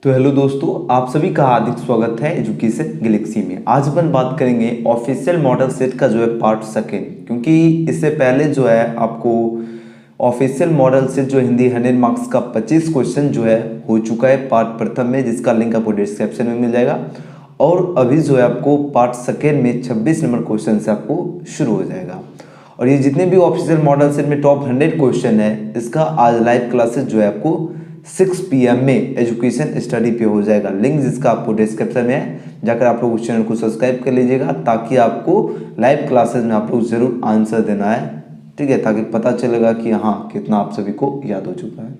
तो हेलो दोस्तों, आप सभी का हार्दिक स्वागत है एजुकेशन गैलेक्सी में। आज अपन बात करेंगे ऑफिशियल मॉडल सेट का जो है पार्ट सेकेंड, क्योंकि इससे पहले जो है आपको ऑफिशियल मॉडल सेट जो हिंदी 100 मार्क्स का 25 क्वेश्चन जो है हो चुका है पार्ट प्रथम में, जिसका लिंक आपको डिस्क्रिप्शन में मिल जाएगा। और अभी जो है आपको पार्ट सेकेंड में 26 नंबर क्वेश्चन से आपको शुरू हो जाएगा। और ये जितने भी ऑफिशियल मॉडल सेट में टॉप 100 क्वेश्चन है, इसका आज लाइव क्लासेस जो है आपको 6 PM में एजुकेशन स्टडी पे हो जाएगा। लिंक जिसका आपको डिस्क्रिप्शन में है, जाकर आप लोग उस चैनल को सब्सक्राइब कर लीजिएगा, ताकि आपको लाइव क्लासेस में आप लोग जरूर आंसर देना है, ठीक है, ताकि पता चलेगा कि हाँ कितना आप सभी को याद हो चुका है।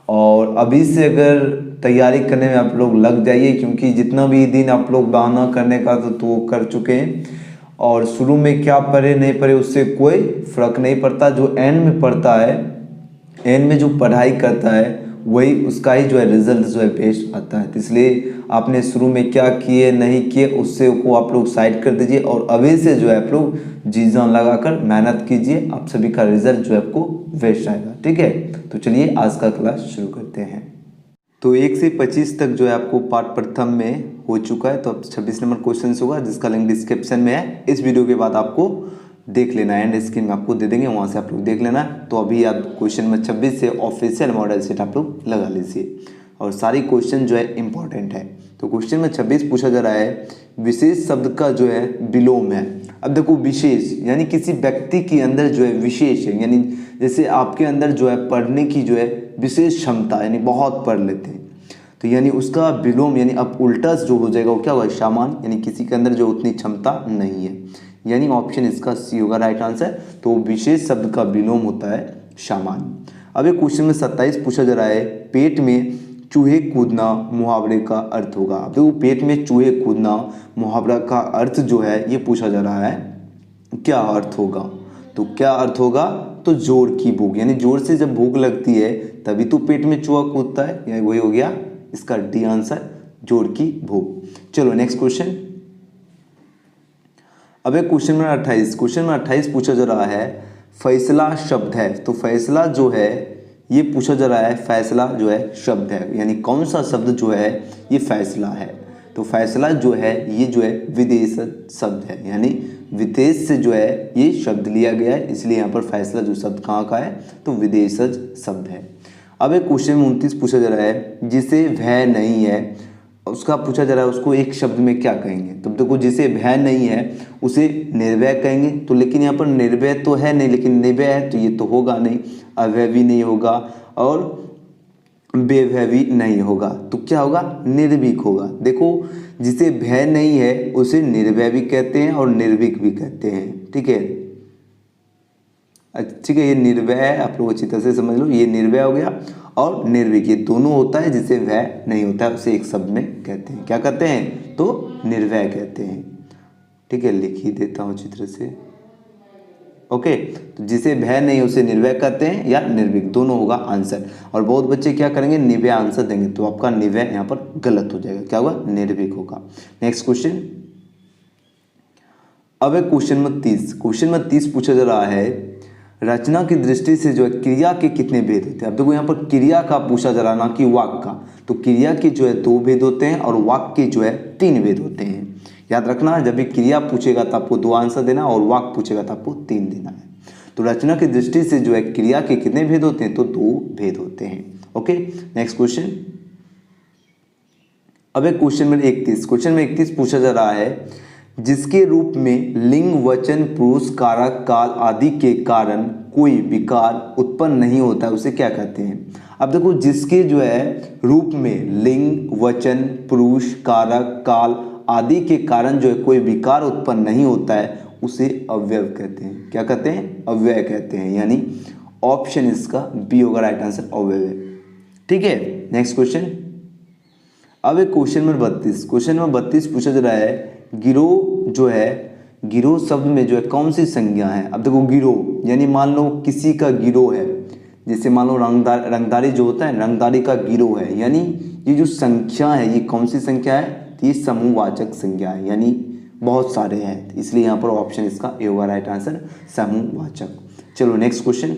और अभी से अगर तैयारी करने में आप लोग लग जाइए, क्योंकि जितना भी दिन आप लोग बहाना करने का तो कर चुके हैं। और शुरू में क्या पढ़े नहीं पढ़े उससे कोई फर्क नहीं पड़ता, जो एंड में पढ़ता है, एंड में जो पढ़ाई करता है वही उसका ही जो है रिजल्ट जो है बेस्ट आता है। तो इसलिए आपने शुरू में क्या किए नहीं किए उससे को आप लोग साइड कर दीजिए, और अभी से जो है आप लोग जी जान लगाकर मेहनत कीजिए, आप सभी का रिजल्ट जो है आपको बेस्ट आएगा, ठीक है। तो चलिए आज का क्लास शुरू करते हैं। तो 1 से 25 तक जो है आपको पार्ट प्रथम में हो चुका है, तो अब 26 नंबर क्वेश्चन होगा, जिसका लिंक डिस्क्रिप्शन में है। इस वीडियो के बाद आपको देख लेना है, एंड स्क्रीन में आपको दे देंगे, वहाँ से आप लोग देख लेना। तो अभी आप क्वेश्चन नंबर 26 से ऑफिशियल मॉडल सेट आप लोग लगा लीजिए, और सारी क्वेश्चन जो है इंपॉर्टेंट है। तो क्वेश्चन में 26 पूछा जा रहा है, विशेष शब्द का जो है विलोम है। अब देखो, विशेष यानी किसी व्यक्ति के अंदर जो है विशेष है, यानी जैसे आपके अंदर जो है पढ़ने की जो है विशेष क्षमता, यानी बहुत पढ़ लेते हैं, तो यानी उसका विलोम यानी अब उल्टा जो हो जाएगा वो क्या होगा, सामान्य, यानी किसी के अंदर जो उतनी क्षमता नहीं है, यानी ऑप्शन इसका सी होगा राइट आंसर। तो विशेष शब्द का विलोम होता है सामान्य। अब एक क्वेश्चन में 27 पूछा जा रहा है, पेट में चूहे कूदना मुहावरे का अर्थ होगा। अब देखो, पेट में चूहे कूदना मुहावरा का अर्थ जो है ये पूछा जा रहा है, क्या अर्थ होगा। तो क्या अर्थ होगा, तो जोर की भूख, यानी जोर से जब भूख लगती है तभी तो पेट में चूहा कूदता है, यानी वही हो गया इसका डी आंसर, जोर की भूख। चलो नेक्स्ट क्वेश्चन। अब एक क्वेश्चन नंबर 28 पूछा जा रहा है, फैसला शब्द है। तो फैसला जो है ये पूछा जा रहा है, फैसला जो है शब्द है, यानी कौन सा शब्द जो है ये फैसला है। तो फैसला जो है ये जो है विदेश शब्द है, यानी विदेश से जो है ये शब्द लिया गया है, इसलिए यहाँ पर फैसला जो शब्द कहाँ का है, तो विदेशज शब्द है। अब एक क्वेश्चन में 29 पूछा जा रहा है, जिसे भय नहीं है, उसका पूछा जा रहा है उसको एक शब्द में क्या कहेंगे। तो देखो, जिसे भय नहीं है उसे निर्भय कहेंगे, तो लेकिन यहाँ पर निर्भय तो है नहीं, लेकिन निर्भय है तो ये तो होगा नहीं, अभय भी नहीं होगा और बेभय भी नहीं होगा, तो क्या होगा, निर्भीक होगा। देखो, जिसे भय नहीं है उसे निर्भय भी कहते हैं और निर्भीक भी कहते हैं, ठीक है। ठीक है, ये निर्भय है, आप लोग अच्छी तरह से समझ लो, ये निर्भय हो गया, और निर्भीक ये दोनों होता है। जिसे भय नहीं होता है उसे एक शब्द में कहते हैं, क्या कहते हैं, तो निर्भय कहते हैं, ठीक है। लिख ही देता हूँ चित्र से, ओके। तो जिसे भय नहीं उसे निर्भय कहते हैं या निर्भीक, दोनों होगा आंसर। और बहुत बच्चे क्या करेंगे, निर्भय आंसर देंगे, तो आपका निर्भय यहाँ पर गलत हो जाएगा, क्या होगा, निर्भीक होगा। Next question. अब एक क्वेश्चन में 30 पूछा जा रहा है, रचना की दृष्टि से जो है क्रिया के कितने भेद होते हैं। अब देखो, यहाँ पर क्रिया का पूछा जा रहा है, ना कि वाक्य का। तो क्रिया के जो है 2 भेद होते हैं और वाक्य के जो है 3 भेद होते हैं। याद रखना, जब भी क्रिया पूछेगा तो आपको 2 आंसर देना, और वाक्य पूछेगा तो आपको 3 देना है। तो रचना की दृष्टि से जो है क्रिया के कितने भेद होते हैं, तो 2 भेद होते हैं, ओके। Next question. अब एक क्वेश्चन में 31 पूछा जा रहा है, जिसके रूप में लिंग वचन पुरुष कारक काल आदि के कारण कोई विकार उत्पन्न नहीं होता है, उसे क्या कहते हैं। अब देखो, जिसके जो है रूप में लिंग वचन पुरुष कारक काल आदि के कारण जो है कोई विकार उत्पन्न नहीं होता है, उसे अव्यय कहते हैं। क्या कहते हैं, अव्यय कहते हैं, यानी ऑप्शन इसका बी होगा राइट आंसर, अव्यय, ठीक है। Next question. अब एक क्वेश्चन नंबर 32 पूछा जा रहा है, गिरोह जो है, गिरोह शब्द में जो है कौन सी संज्ञा है। अब देखो, गिरोह यानी मान लो किसी का गिरोह है, जैसे मान लो रंगदारी जो होता है, रंगदारी का गिरोह है, यानी ये जो संख्या है ये कौन सी संख्या है, तो ये समूहवाचक संज्ञा है, यानी बहुत सारे हैं, इसलिए यहाँ पर ऑप्शन इसका ए होगा राइट आंसर, समूहवाचक। चलो नेक्स्ट क्वेश्चन।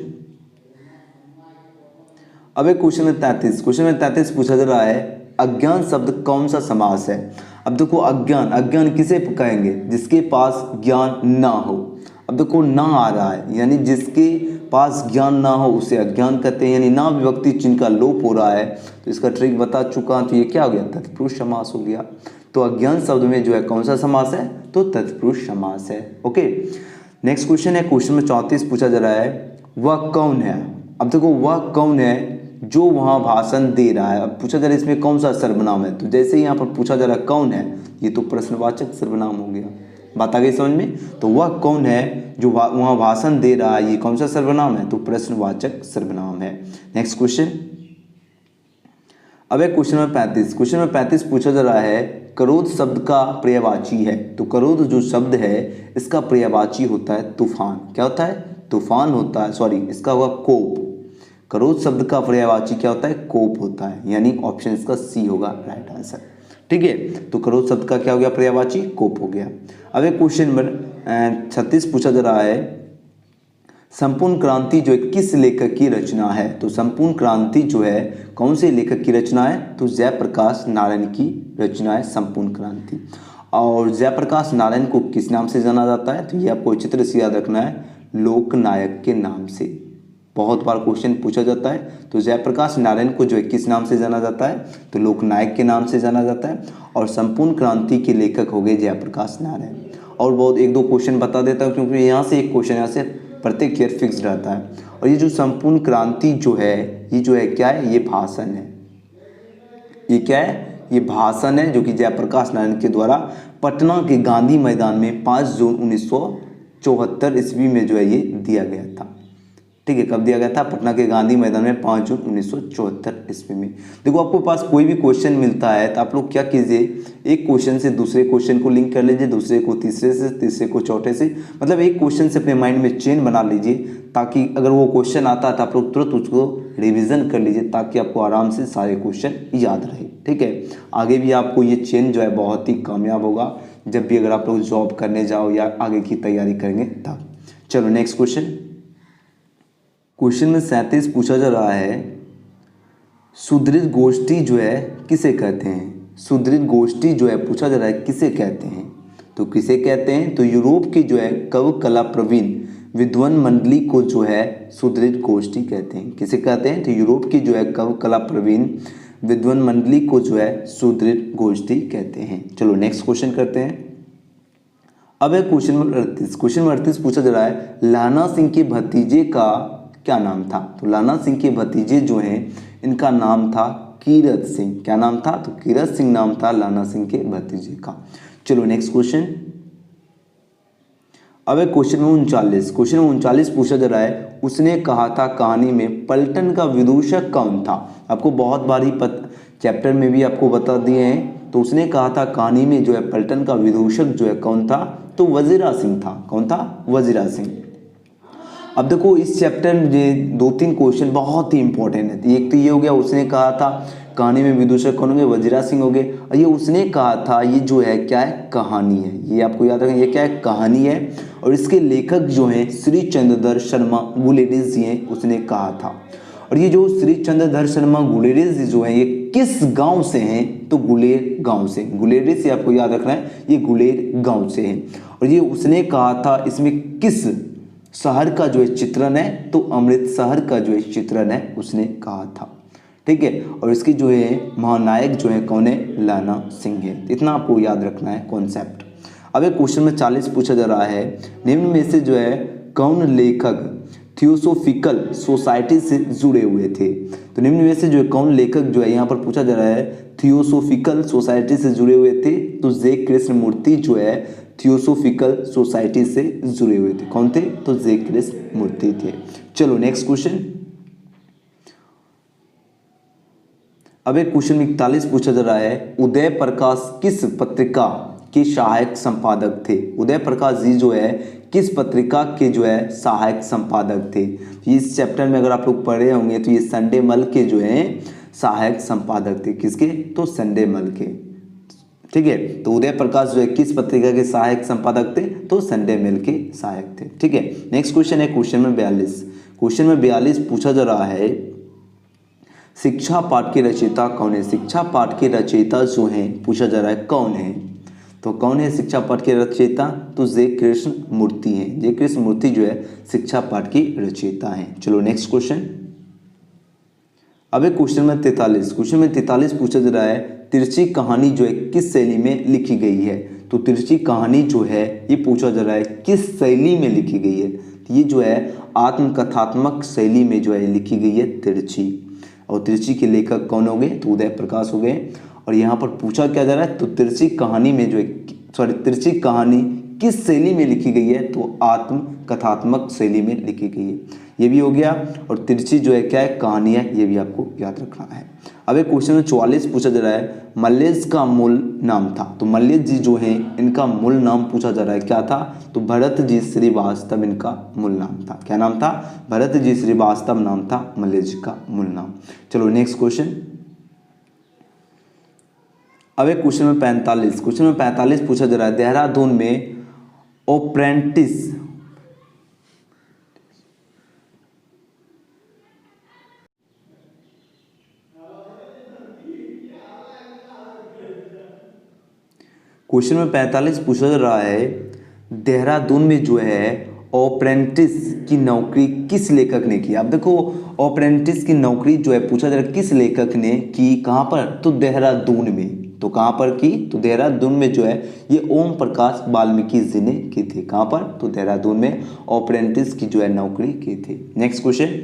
अब एक क्वेश्चन में 33 पूछा जा रहा है, अज्ञान शब्द कौन सा समास है? अब देखो अज्ञान, अज्ञान किसे कहेंगे? जिसके पास ज्ञान ना हो। अब देखो ना आ रहा है, यानी जिसके पास ज्ञान ना हो उसे अज्ञान कहते हैं, यानी ना विभक्ति चिन्ह का लोप हो रहा है। तो इसका ट्रिक बता चुका, तो ये क्या हो गया? तत्पुरुष समास हो गया। तो अज्ञान शब्द में जो है कौन सा समास है? तो तत्पुरुष समास है। ओके, नेक्स्ट क्वेश्चन है, क्वेश्चन में 34 पूछा जा रहा है, वह कौन है? अब देखो वह कौन है जो वहाँ भाषण दे रहा है। अब पूछा जा रहा है इसमें कौन सा सर्वनाम है, तो जैसे ही यहाँ पर पूछा जा रहा है कौन है, ये तो प्रश्नवाचक सर्वनाम हो गया। बात आ गई समझ में? तो वह कौन है जो वहाँ भाषण दे रहा है, ये कौन सा सर्वनाम है? तो प्रश्नवाचक सर्वनाम है। नेक्स्ट क्वेश्चन, अब क्वेश्चन में 35, क्वेश्चन में 35 पूछा जा रहा है, क्रोध शब्द का पर्यायवाची है। तो क्रोध जो शब्द है इसका पर्यायवाची होता है तूफान। क्या होता है? तूफान होता है, सॉरी इसका होगा कोप। क्रोध शब्द का पर्यायवाची क्या होता है? कोप होता है, यानी ऑप्शन इसका सी होगा राइट आंसर। ठीक है, तो क्रोध शब्द का क्या हो गया? पर्यायवाची कोप हो गया। अब एक क्वेश्चन नंबर 36 पूछा जा रहा है, संपूर्ण क्रांति जो है किस लेखक की रचना है? तो संपूर्ण क्रांति जो है कौन से लेखक की रचना है? तो जयप्रकाश नारायण की रचना है संपूर्ण क्रांति। और जयप्रकाश नारायण को किस नाम से जाना जाता है? तो ये आपको चित्र से याद रखना है, लोकनायक के नाम से। बहुत बार क्वेश्चन पूछा जाता है। तो जयप्रकाश नारायण को जो है किस नाम से जाना जाता है? तो लोकनायक के नाम से जाना जाता है। और संपूर्ण क्रांति के लेखक हो गए जयप्रकाश नारायण। और बहुत एक दो क्वेश्चन बता देता हूँ, क्योंकि यहाँ से एक क्वेश्चन यहाँ से प्रत्येक ईयर फिक्स रहता है। और ये जो संपूर्ण क्रांति जो है, ये जो है क्या है? ये भाषण है। ये क्या है? ये भाषण है जो कि जयप्रकाश नारायण के द्वारा पटना के गांधी मैदान में 5 जून 1974 ईस्वी में जो है ये दिया गया था। ठीक है, कब दिया गया था? पटना के गांधी मैदान में 5 जून 1974 ईस्वी में। देखो आपको पास कोई भी क्वेश्चन मिलता है तो आप लोग क्या कीजिए, एक क्वेश्चन से दूसरे क्वेश्चन को लिंक कर लीजिए, दूसरे को तीसरे से, तीसरे को चौथे से, मतलब एक क्वेश्चन से अपने माइंड में चेन बना लीजिए, ताकि अगर वो क्वेश्चन आता है तो आप लोग तुरंत उसको रिविजन कर लीजिए, ताकि आपको आराम से सारे क्वेश्चन याद रहे। ठीक है, आगे भी आपको ये चेन जो है बहुत ही कामयाब होगा, जब भी अगर आप लोग जॉब करने जाओ या आगे की तैयारी करेंगे तब। चलो नेक्स्ट क्वेश्चन, क्वेश्चन में 37 पूछा जा रहा है, सुदृढ़ गोष्ठी जो है किसे कहते हैं? सुदृढ़ गोष्ठी जो है पूछा जा रहा है किसे कहते हैं? तो किसे कहते हैं? तो यूरोप की जो है कवि कला प्रवीण विद्वान मंडली को जो है सुदृढ़ गोष्ठी कहते हैं। किसे कहते हैं? तो यूरोप की जो है कवि कला प्रवीण विद्वान मंडली को जो है सुदृढ़ गोष्ठी कहते हैं। चलो नेक्स्ट क्वेश्चन करते हैं। अब है क्वेश्चन नंबर 38, क्वेश्चन नंबर 38 पूछा जा रहा है, लाना सिंह के भतीजे का क्या नाम था? तो लाना सिंह के भतीजे जो हैं इनका नाम था कीरत सिंह। क्या नाम था? तो कीरत सिंह नाम था लाना सिंह के भतीजे का। चलो नेक्स्ट क्वेश्चन, अब है क्वेश्चन में 39, क्वेश्चन में 39 पूछा जा रहा है, उसने कहा था कहानी में पलटन का विदूषक कौन था? आपको बहुत बारी चैप्टर में भी आपको बता दिए हैं। तो उसने कहा था कहानी में जो है पलटन का विदूषक जो है कौन था? तो वजीरा सिंह था। कौन था? वजीरा सिंह। अब देखो इस चैप्टर में ये 2-3 क्वेश्चन बहुत ही इंपॉर्टेंट है। एक तो ये हो गया, उसने कहा था कहानी में विदूषक कौन होंगे? वजीरा सिंह हो गए। और ये उसने कहा था, ये जो है क्या है? कहानी है। ये आपको याद रखना, ये क्या है? कहानी है। और इसके लेखक जो हैं श्री चंद्रधर शर्मा गुलेरिया जी हैं, उसने कहा था। और ये जो श्री चंद्रधर शर्मा गुलेरिया जी जो हैं ये किस गांव से हैं? तो गुलेर गांव से। गुलेरिया से आपको याद रखना है, ये गुलेर गांव से हैं। और ये उसने कहा था, इसमें किस शहर का जो है चित्रण है? तो अमृतसर का जो है चित्रण है, उसने कहा था। ठीक है, और इसकी जो है महानायक जो है कौन है? लाना सिंह है। इतना आपको याद रखना है कॉन्सेप्ट। अब एक क्वेश्चन में 40 पूछा जा रहा है, निम्न में से जो है कौन लेखक थियोसोफिकल सोसाइटी से जुड़े हुए थे? तो निम्न में से जो है कौन लेखक जो है यहाँ पर पूछा जा रहा है थियोसोफिकल सोसाइटी से जुड़े हुए थे? तो जे कृष्णमूर्ति जो है थियोसोफिकल सोसाइटी से जुड़े हुए थे। कौन थे? तो जे कृष्णमूर्ति थे। चलो नेक्स्ट क्वेश्चन, अब एक क्वेश्चन 41 पूछा जा रहा है, उदय प्रकाश किस पत्रिका के सहायक संपादक थे? उदय प्रकाश जी जो है किस पत्रिका के जो है सहायक संपादक थे? इस चैप्टर में अगर आप लोग पढ़े होंगे तो ये संडे मल के जो है सहायक संपादक थे। किसके? तो संडे मल के। ठीक है, तो उदय प्रकाश जो है किस पत्रिका के सहायक संपादक थे? तो संडे मेल के सहायक थे। ठीक है, नेक्स्ट क्वेश्चन है क्वेश्चन में 42, क्वेश्चन में 42 पूछा जा रहा है, शिक्षा पाठ के रचयिता कौन है? शिक्षा पाठ के रचयिता जो हैं पूछा जा रहा है कौन है? तो कौन है शिक्षा पाठ के रचयिता? तो जय कृष्ण मूर्ति हैं। जय कृष्ण मूर्ति जो है शिक्षा पाठ की रचयिता हैं। चलो नेक्स्ट क्वेश्चन। अब एक क्वेश्चन में 43 पूछा जा रहा है तिरछी कहानी जो है किस शैली में लिखी गई है? तो तिरछी कहानी जो है ये पूछा जा रहा है किस शैली में लिखी गई है? तो ये जो है आत्मकथात्मक शैली में जो है लिखी गई है तिरछी। और तिरछी के लेखक कौन हो गए? तो उदय प्रकाश हो गए। और यहाँ पर पूछा क्या जा रहा है? तो तिरछी कहानी में जो है तिरछी कहानी किस शैली में लिखी गई है? तो आत्मकथात्मक शैली में लिखी गई है। ये भी हो गया। और तिरछी जो है क्या है? कहानी है। ये भी आपको याद रखना है। अब एक क्वेश्चन 44 पूछा जा रहा है मल्लेश का मूल नाम था। तो मल्लेश जी जो हैं इनका मूल नाम पूछा जा रहा है क्या था? तो भरत जी श्रीवास्तव इनका मूल नाम था। क्या नाम था? भरत जी श्रीवास्तव नाम था मल्लेश जी का मूल नाम। चलो नेक्स्ट क्वेश्चन। अब एक क्वेश्चन में 45 पूछा जा रहा है देहरादून में अप्रेंटिस क्वेश्चन में 45 पूछा जा रहा है देहरादून में जो है अप्रेंटिस की नौकरी किस लेखक ने की? आप देखो अप्रेंटिस की नौकरी जो है पूछा जा रहा है किस लेखक ने की? कहाँ पर? तो देहरादून में। तो कहाँ पर की? तो देहरादून में जो है ये ओम प्रकाश वाल्मीकि जी ने की थी। कहाँ पर? तो देहरादून में अप्रेंटिस की जो है नौकरी की थी। Next question.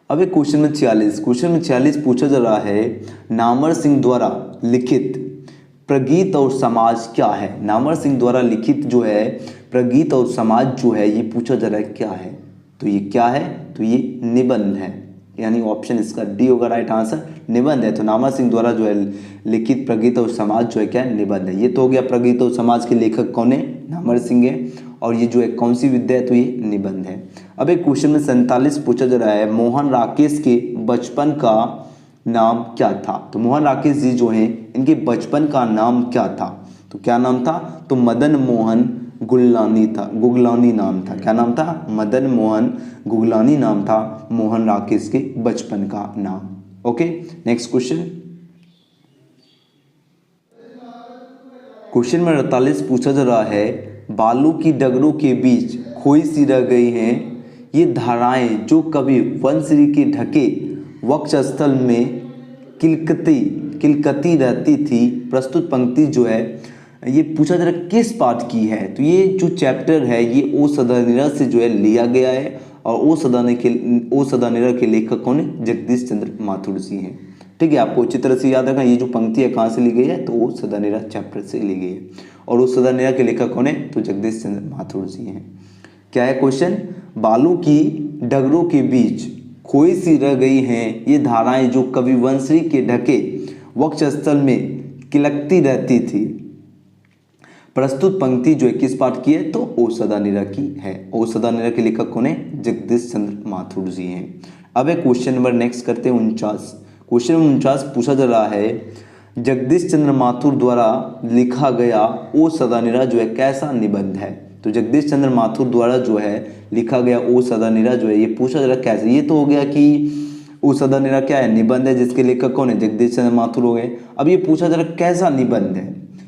अब एक क्वेश्चन में 46 पूछा जा रहा है नामवर सिंह द्वारा लिखित प्रगीत और समाज क्या है? नामवर सिंह द्वारा लिखित जो है प्रगीत और समाज जो है ये पूछा जा रहा है क्या है? तो ये क्या है? तो ये निबंध है। यानी ऑप्शन इसका डी होगा राइट आंसर, निबंध है। तो नामवर सिंह द्वारा जो है लिखित प्रगीत और समाज जो है क्या है? निबंध है। ये तो हो गया प्रगीत और समाज के लेखक कौन है? नामवर सिंह है। और ये जो है कौन सी विद्या है? तो ये निबंध है। अब एक क्वेश्चन में 47 पूछा जा रहा है मोहन राकेश के बचपन का नाम क्या था? तो मोहन राकेश जी जो हैं इनके बचपन का नाम क्या था? तो क्या नाम था? तो मदन मोहन गुगलानी नाम था। क्या नाम था? मदन मोहन गुगलानी नाम था मोहन राकेश के बचपन का नाम। Okay next question. क्वेश्चन में 48 पूछा जा रहा है बालू की डगरों के बीच खोई सी रह गई हैं ये धाराएं जो कभी वनश्री के ढके वक्षस्थल में किलकती रहती थी। प्रस्तुत पंक्ति जो है ये पूछा जा रहा है किस पाठ की है? तो ये जो चैप्टर है ये ओ सदानिरा से जो है लिया गया है। और ओ सदानिरा के लेखक कौन है? जगदीश चंद्र माथुर जी हैं। ठीक है, आपको अच्छी तरह से याद रखना। ये जो पंक्ति है कहाँ से ली गई है? तो ओ सदानिरा चैप्टर से ली गई है। और ओ सदानिरा के लेखक कौन है? तो जगदीश चंद्र माथुर जी हैं। क्या है क्वेश्चन? बालू की डगरों के बीच खोई सी रह गई हैं ये धाराएं जो कवि वंश्री के ढके वक्षस्थल में किलकती रहती थी। प्रस्तुत पंक्ति जो है किस पाठ की है? तो ओ सदानिरा की है। ओ सदानिरा के लेखक कौन है? जगदीश चंद्र माथुर जी हैं। अब एक क्वेश्चन नंबर नेक्स्ट करते हैं 49। क्वेश्चन 49 पूछा जा रहा है जगदीश चंद्र माथुर द्वारा लिखा गया ओ सदानिरा जो है कैसा निबंध है? तो जगदीश चंद्र माथुर द्वारा जो है लिखा गया ओ सदानिरा जो है ये पूछा जा रहा है कैसे? ये तो हो गया कि ओ सदानिरा क्या है? निबंध है, जिसके लेखक कौन है? जगदीश चंद्र माथुर हो गए। अब ये पूछा जा रहा है कैसा निबंध है?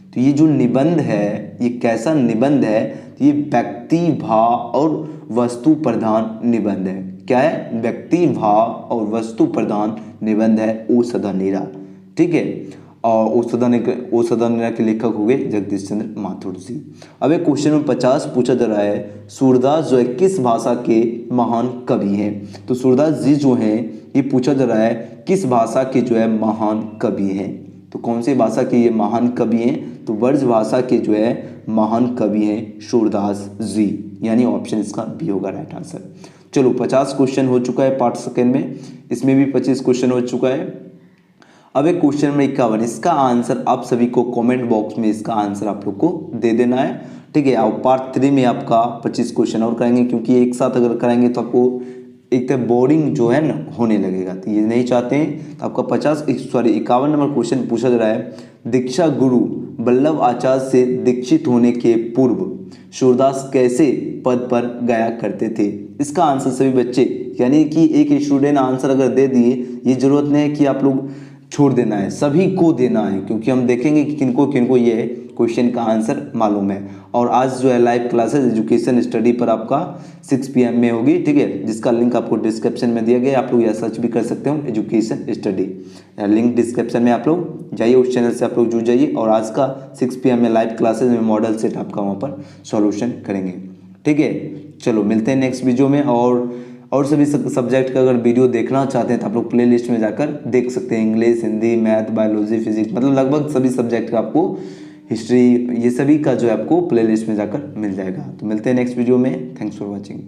तो ये जो निबंध है ये कैसा निबंध है? तो ये व्यक्ति भाव और वस्तु प्रधान निबंध है। क्या है? व्यक्ति भाव और वस्तु प्रधान निबंध है ओ सदानिरा। ठीक है, और ओ सदानिरा के लेखक हो गए जगदीश चंद्र माथुर जी। अब एक क्वेश्चन में 50 पूछा जा रहा है सूरदास जो है किस भाषा के महान कवि हैं? तो सूरदास जी जो हैं ये पूछा जा रहा है किस भाषा के जो है महान कवि हैं? तो कौन सी भाषा के ये महान कवि हैं? तो ब्रज भाषा के जो है महान कवि हैं सूरदास जी। यानी ऑप्शन इसका बी होगा राइट आंसर। चलो 50 क्वेश्चन हो चुका है पार्ट सेकेंड में, इसमें भी 25 क्वेश्चन हो चुका है। अब एक क्वेश्चन नंबर 51, इसका आंसर आप सभी को कमेंट बॉक्स में इसका आंसर आप लोग को दे देना है। ठीक है, अब पार्ट 3 में आपका 25 क्वेश्चन और कराएंगे, क्योंकि एक साथ अगर कराएंगे तो आपको एक तरह बोरिंग जो है ना होने लगेगा, तो ये नहीं चाहते हैं। तो आपका 51 नंबर क्वेश्चन पूछा जा रहा है, दीक्षा गुरु वल्लभ आचार्य से दीक्षित होने के पूर्व सूरदास कैसे पद पर गाया करते थे? इसका आंसर सभी बच्चे, यानी कि एक स्टूडेंट आंसर अगर दे दिए, ये जरूरत नहीं है कि आप लोग छोड़ देना है, सभी को देना है, क्योंकि हम देखेंगे कि किनको किनको ये क्वेश्चन का आंसर मालूम है। और आज जो है लाइव क्लासेस एजुकेशन स्टडी पर आपका 6 PM में होगी, ठीक है, जिसका लिंक आपको डिस्क्रिप्शन में दिया गया है। आप लोग यह सर्च भी कर सकते हो एजुकेशन स्टडी, लिंक डिस्क्रिप्शन में, आप लोग जाइए, उस चैनल से आप लोग जुड़ जाइए। और आज का 6 PM में लाइव क्लासेस में मॉडल सेट आपका वहाँ पर सॉल्यूशन करेंगे, ठीक है। चलो मिलते हैं नेक्स्ट वीडियो में। और सभी सब्जेक्ट का अगर वीडियो देखना चाहते हैं तो आप लोग प्ले लिस्ट में जाकर देख सकते हैं। English, Hindi, math, biology, physics, मतलब लगभग सभी सब्जेक्ट का आपको, हिस्ट्री, ये सभी का जो है आपको प्ले लिस्ट में जाकर मिल जाएगा। तो मिलते हैं नेक्स्ट वीडियो में। Thanks for watching.